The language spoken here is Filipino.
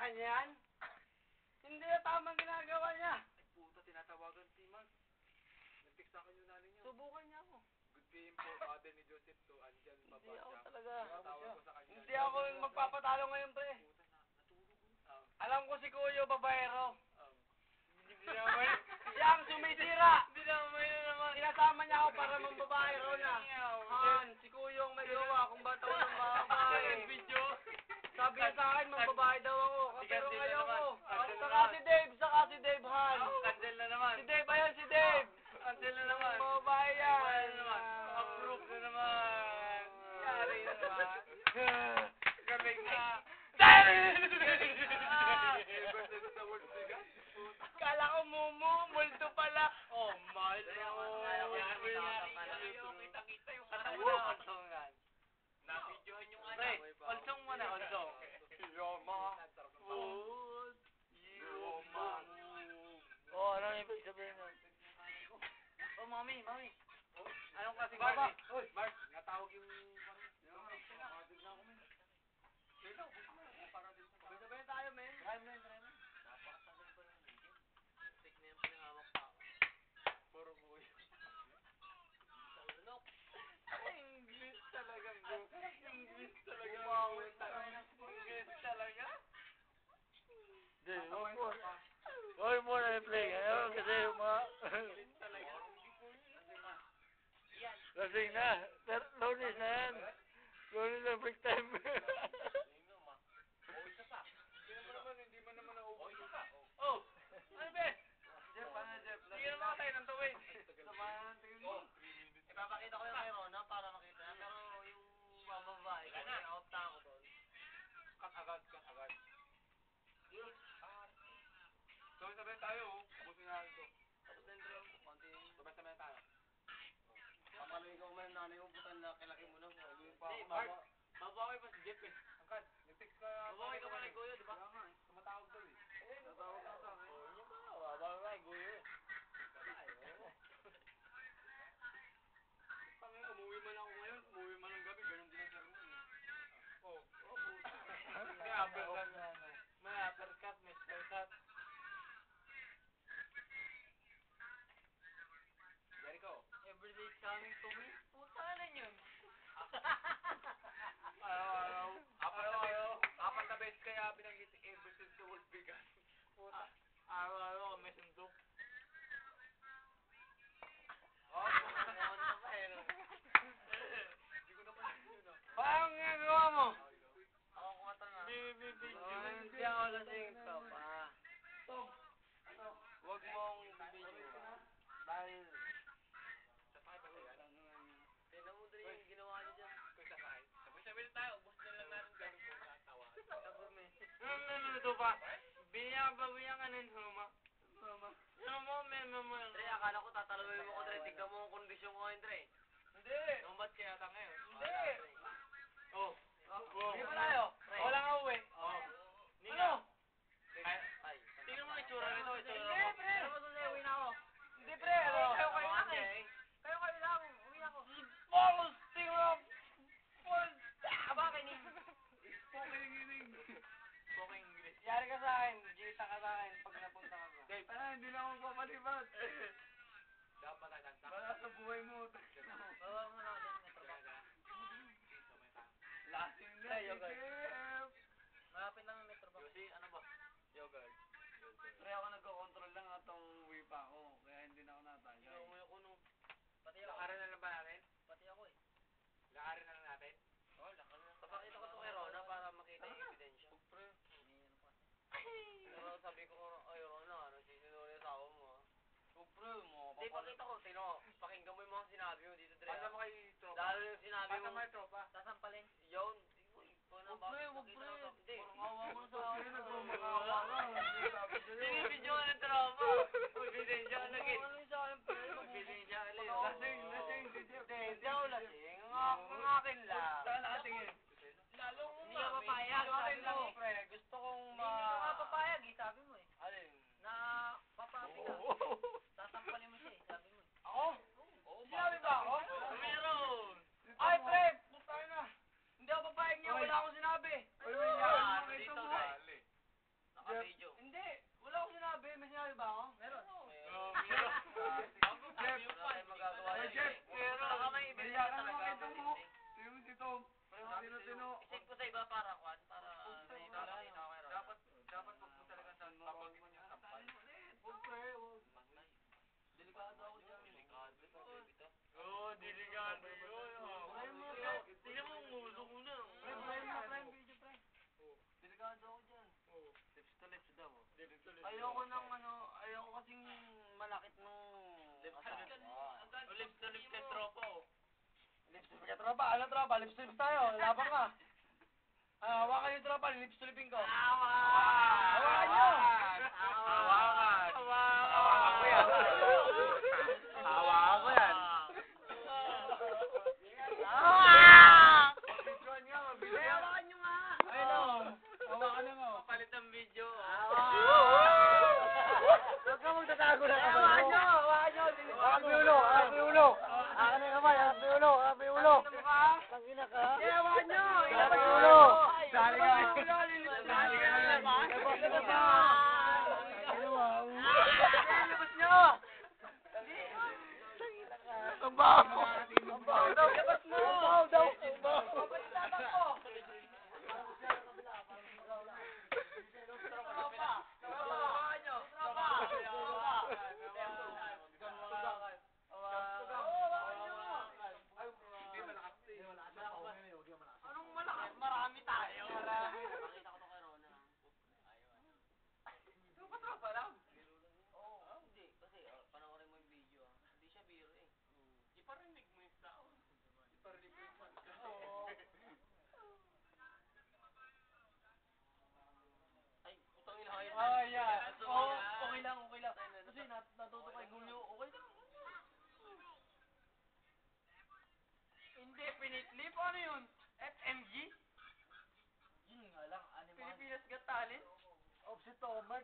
kanya yan? Hindi na tamang ginagawa niya. Ay, puta, tinatawagan si Mas. Nag-text sa akin yung nanay niya. Subukan niya ako. Good PM po, father ni Joseph to. Andyan, baba Hindi ako siya. talaga. Tawag ko sa kanya. Hindi ako yung magpapatalo ngayon, pre. Puta, natulog ko. Alam ko si Kuyo, babaero. Hindi naman. Siya ang sumisira. Hindi naman yun naman. Sinasama niya ako para mambabaero na. Han, si Kuyo ang may gawa kung ba't ako nang babae. Video. Sabi niya sa akin, mambabae daw ako. Pero Cancel na ngayon naman. ko. Cancel na Saka si Dave, Han. Cancel na naman. Si Dave, ayun si Dave. Cancel na naman. Babae yan. Wala na naman. Approve na naman. Yari na naman. Galing na. Kala ko multo pala. Oh, mahal na ako. Kita yung katawan. Na-videohan yung ano. Olsong mo na, olsong. Yoma. Food. Yoma. Oh, ano ibig sabihin nun? Oh, mami. Anong klaseng Baba. mami? Uy, Mark, natawag yung... Sabay tayo, men. Try mo. Napakasagal pa ng video. Take na yung pinangawak pa ako. Puro buhay. Salunok. English talaga, bro. English talaga. English talaga. Hindi, huwag mo na i-play. Ayaw kasi yung mga... English talaga. Lasing na. Lunis na yan. Lunis na break time. Hindi mo naman na-over. Oh! Ano ba? Jeff? Sige naman tayo ng tuwid. Samahan tingin mo. Ipapakita ko yung kay Rona para makita na. Pero yung bababae, kasi out na ako doon. Cut agad. Sabay tayo. Abusin na ito. Tapos na intro. Sabay tayo. Pamalay ka man nanay mo, putan na kilaki mo na. Hindi, Mark. Babawi pa si Jeff eh. Angkat, nag-text ka. Babawi ka pa kay Goyo, di ba? Kaya nga eh. Tumatawag daw eh. Tumatawag ka sa akin. Oo, yun ba? Babawi ka kay Goyo eh. Pangin, umuwi man ako ngayon. Umuwi man ng gabi. Ganun din ang sermon eh. Oo. May uppercut, may spellcut. Jericho. Everyday is coming to me. Puta na yun. Araw-araw. Apat na beses kaya binanggit ever since the world began. Araw-araw kami sundok. Oh, hindi ko napansin yun ah. Paano ginagawa mo? Ako kumatanga. Hindi ako lasing ka pa. Huwag mong bibidyo. Dahil... Tignan mo din yung ginawa niya dyan. Kung sakay. Sabay-sabay na tayo. Ubus na lang natin ganun po. Natawa. Ito pa. Biyak ka nun, Huma. Dre, akala ko tatalawin mo ko, Dre. Tignan mo ang kondisyon ko ngayon, Dre. Hindi. Numbat kaya ta ngayon. Hindi. Oh. Hindi pa tayo. Wala nga uwi. Oh. Ano? Ay. Tingnan mo ang itsura nito. Hindi, pre. Ano mo sa'yo? Uwi na ako. Hindi, pre. Kayo lang eh. Kayo lang. Uwi ako. Balls! Tingnan mo. Bakit ni? Spoken English. Yari ka sa akin. Gita ka sa akin pag napunta ka. Dave. Hindi na ako papalibat. Dapat tayo tanta. Wala sa buhay mo. Bawa mo na ako. Lasing na. Yogurt. Malapit lang ang metro ba? Yosi, ano ba? Yogurt. Pre, ako nagko-control lang at uwi pa ako. Kaya hindi na ako natagay. Ikaw mo yung kuno. Pati ako. Lakarin na lang ba natin? Pati ako eh. Lakarin na lang natin? Oo, lakarin na. Papakita ko ito kay Rona para makita yung ebidensya. Pre. Pero sabi ko, ay Rona, ano sisinunod yung asawa mo ah. Pre, mo. Hindi, pakita ko. Tino, pakinggan mo yung mga sinabi mo dito, Dre. Paano mo kay tropa? Lalo yung sinabi mo. Paano mo kay tropa? Sasampalin. Yun. Pre. Hindi. Awa mo sa akin. Nagmamakawa ka. Sinibidyo ka ng tropa. Ebidensya ka lagi. Ano yung sa akin, pre? Ebidensya ka lagi. Lasing. Hindi ako lasing. Ang akin lang. Saan nakatingin? Lalo mo Hindi ka papayag. Sabi lang, pre. Gusto kong Hindi ka nga papayag eh, sabi mo eh. Alin? Na papapi ka. Sasampalin mo siya eh, sabi mo eh. Ako? Sinabi ba ako? Meron! Ay, pre! Putay na! Hindi ako papayag niya. Wala akong sinabi. Dito guys. Naka-video. Hindi, wala akong sinabi. May sinabi ba ako? Meron. Jeff, wala tayong magagawa Ay, yan, Jeff, eh. pero Baka may ibig naiyak ka ka naman talaga. kay Tom, oh. Si Tom. Tino. I-send ko sa iba para kwan, para may papakita ko kay Ron. Dapat wag mo talaga sa papakita yung sampal. Delikado ako dyan. Oo, delikado yun. Tingnan mo ang ulo ko na. Delikado ako dyan. Lips to lips daw. Ayoko kasing malakit nung... Lips to lips kay tropa, oh. Lips to lips ka, tropa. Ano, tropa? Lips to lips tayo. Labang ka. Hawakan yung tropa. Lips to lipin ko. Hawakan nyo! Hawakan ko yan. Hawakan ko yan. Videoan nga, mabilis. Hawakan nyo nga. Ayun o. Hawakan na nga. Papalit ang video. Huwag ka magtatago na kamay mo. Hawakan nyo. Hawakan mo yung ulo. Hawakan mo yung ulo. Hawakan na yung kamay. Hawakan mo yung ulo. Hawakan mo yung ulo. Tangina ka. Hawakan nyo. Hawakan mo yung ulo. Dali ka. Dali ka. Labas na ba? Labas nyo. Ang baho. Ang baho daw. Labas mo. Ang baho daw. Ang baho. Pagkatatak ko. Anong malakas? Marami tayo. Pakita ko to kay Rona. Tropa lang. Oo, hindi. Kasi, panoorin mo yung video, ah. Hindi siya biro, eh. Iparinig mo yung sound. Iparinig mo yung sound. Ay, putang ina kayo. Yeah. Oo, Okay lang. Kasi natuto kay Gulyo. Okay lang. Indefinitely? Paano yun? FMG? Yun nga lang. Pilipinas Got Talent? Opsi Tomax.